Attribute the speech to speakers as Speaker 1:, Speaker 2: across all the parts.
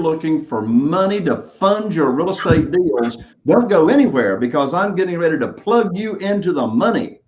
Speaker 1: looking for money to fund your real estate deals, don't go anywhere because I'm getting ready to plug you into the money.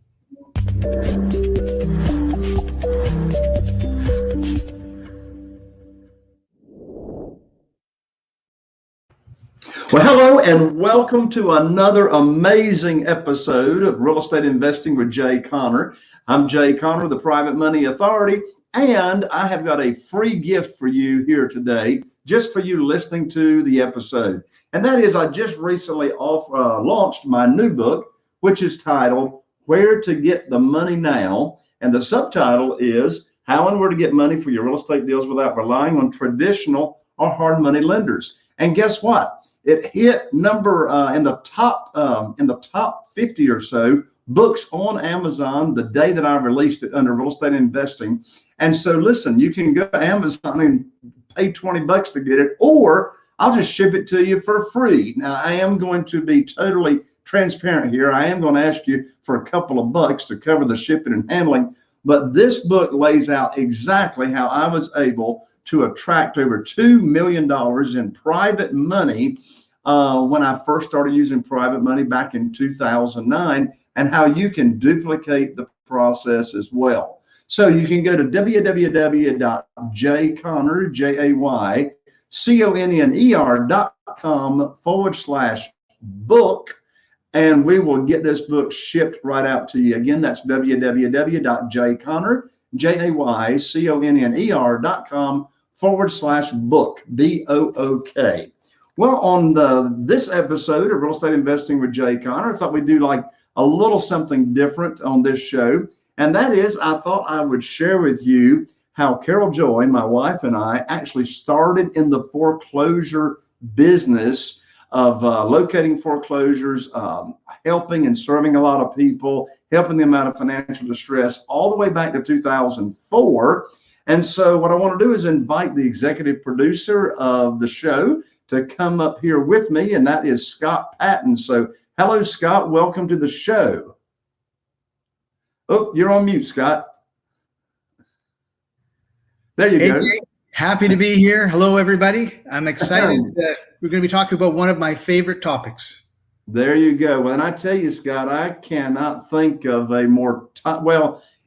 Speaker 1: Well, hello and welcome to another amazing episode of Real Estate Investing with Jay Conner. I'm Jay Conner, the Private Money Authority, and I have got a free gift for you here today, just for you listening to the episode. And that is, I just recently launched my new book, which is titled Where to Get the Money Now. And the subtitle is How and Where to Get Money for Your Real Estate Deals Without Relying on Traditional or Hard Money Lenders. And guess what? It hit number in the top 50 or so books on Amazon the day that I released it under Real Estate Investing. And so listen, you can go to Amazon and pay $20 to get it, or I'll just ship it to you for free. Now, I am going to be totally transparent here. I am going to ask you for a couple of bucks to cover the shipping and handling, but this book lays out exactly how I was able to attract over $2 million in private money when I first started using private money back in 2009, and how you can duplicate the process as well. So you can go to www.jayconner.com/book, and we will get this book shipped right out to you. Again, that's www.jayconner.com/book, B-O-O-K. Well, on this episode of Real Estate Investing with Jay Conner, I thought we'd do like a little something different on this show. And that is, I thought I would share with you how Carol Joy, my wife, and I actually started in the foreclosure business of locating foreclosures, helping and serving a lot of people, helping them out of financial distress all the way back to 2004. And so what I want to do is invite the executive producer of the show to come up here with me, and that is Scott Patton. So hello, Scott. Welcome to the show. Oh, you're on mute, Scott. There you go.
Speaker 2: Jay, happy to be here. Hello, everybody. I'm excited that we're going to be talking about one of my favorite topics.
Speaker 1: There you go. Well, and I tell you, Scott, I cannot think of a more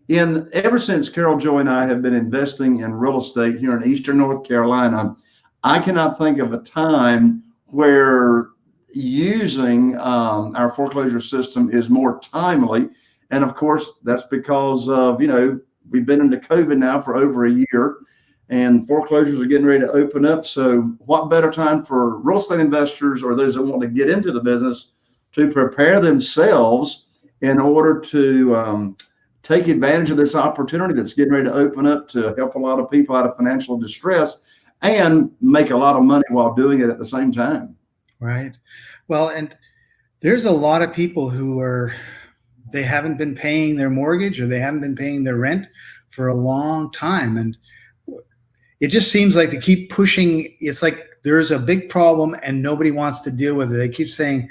Speaker 1: ever since Carol Joy and I have been investing in real estate here in Eastern North Carolina, I cannot think of a time where using our foreclosure system is more timely. And of course, that's because of, we've been into COVID now for over a year, and foreclosures are getting ready to open up. So what better time for real estate investors or those that want to get into the business to prepare themselves in order to take advantage of this opportunity that's getting ready to open up to help a lot of people out of financial distress and make a lot of money while doing it at the same time.
Speaker 2: Right. Well, and there's a lot of people who they haven't been paying their mortgage or they haven't been paying their rent for a long time. And it just seems like they keep pushing. It's like there's a big problem and nobody wants to deal with it. They keep saying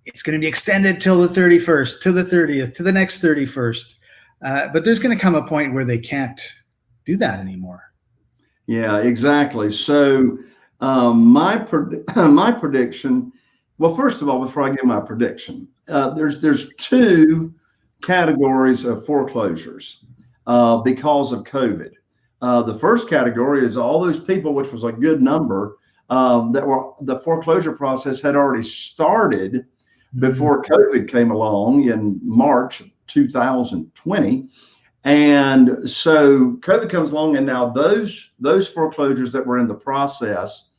Speaker 2: it's going to be extended till the 31st, to the 30th, to the next 31st. But there's going to come a point where they can't do that anymore.
Speaker 1: Yeah, exactly. So my prediction, well, first of all, before I give my prediction, there's two categories of foreclosures because of COVID. The first category is all those people, which was a good number, the foreclosure process had already started before COVID came along in March of 2020. And so COVID comes along, and now those foreclosures that were in the process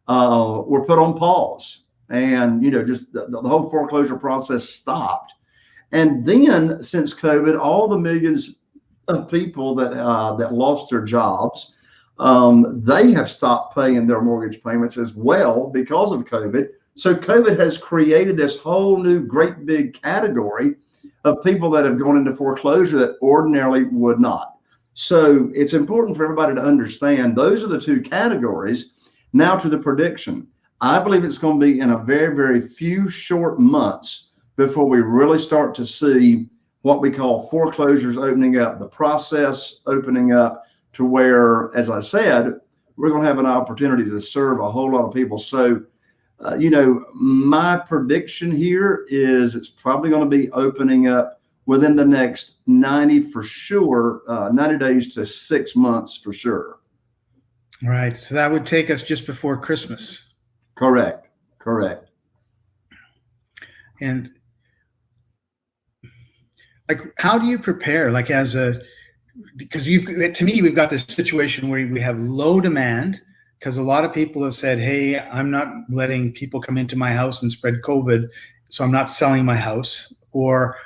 Speaker 1: were put on pause, and just the whole foreclosure process stopped. And then since COVID, all the millions of people that lost their jobs, they have stopped paying their mortgage payments as well because of COVID. So COVID has created this whole new great big category of people that have gone into foreclosure that ordinarily would not. So it's important for everybody to understand those are the two categories. Now to the prediction. I believe it's going to be in a very, very few short months before we really start to see what we call foreclosures opening up, the process opening up to where, as I said, we're going to have an opportunity to serve a whole lot of people. So, you know, my prediction here is it's probably going to be opening up within the next 90 for sure, 90 days to 6 months for sure.
Speaker 2: Right. So that would take us just before Christmas.
Speaker 1: Correct. Correct.
Speaker 2: And like, how do you prepare? Like, because to me, we've got this situation where we have low demand because a lot of people have said, hey, I'm not letting people come into my house and spread COVID, so I'm not selling my house, or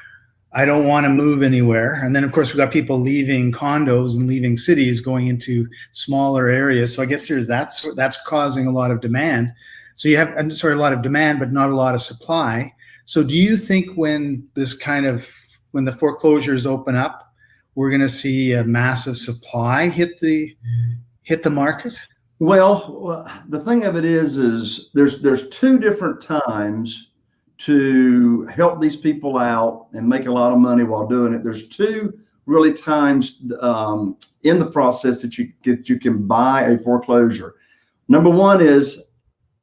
Speaker 2: I don't want to move anywhere. And then, of course, we've got people leaving condos and leaving cities, going into smaller areas. So I guess that's causing a lot of demand. So you have, a lot of demand, but not a lot of supply. So do you think when the foreclosures open up, we're going to see a massive supply hit the market?
Speaker 1: Well, the thing of it is there's two different times to help these people out and make a lot of money while doing it. There's two really times in the process that you can buy a foreclosure. Number one is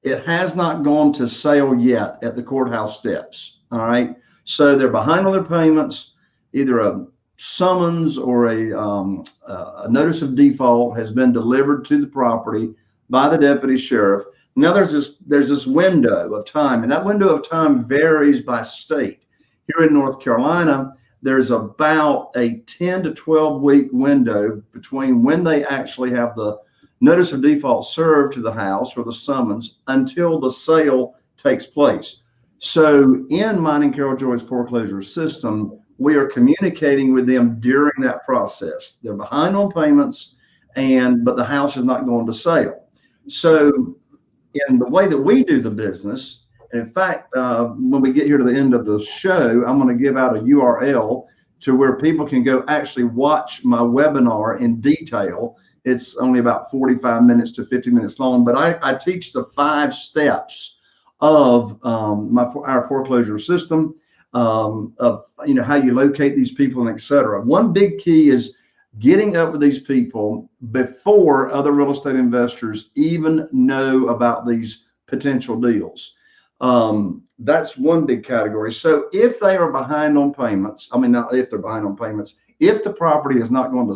Speaker 1: it has not gone to sale yet at the courthouse steps. All right, so they're behind on their payments. Either a summons or a notice of default has been delivered to the property by the deputy sheriff. Now there's this window of time, and that window of time varies by state. Here in North Carolina, there's about a 10 to 12 week window between when they actually have the notice of default served to the house or the summons until the sale takes place. So in mine and Carol Joy's foreclosure system, we are communicating with them during that process. They're behind on payments, but the house is not going to sale. So in the way that we do the business, and in fact, when we get here to the end of the show, I'm going to give out a URL to where people can go actually watch my webinar in detail. It's only about 45 minutes to 50 minutes long, but I teach the 5 steps of our foreclosure system, of how you locate these people and et cetera. One big key is getting up with these people before other real estate investors even know about these potential deals. That's one big category. So if they are behind on payments, not if they're behind on payments, if the property is not going to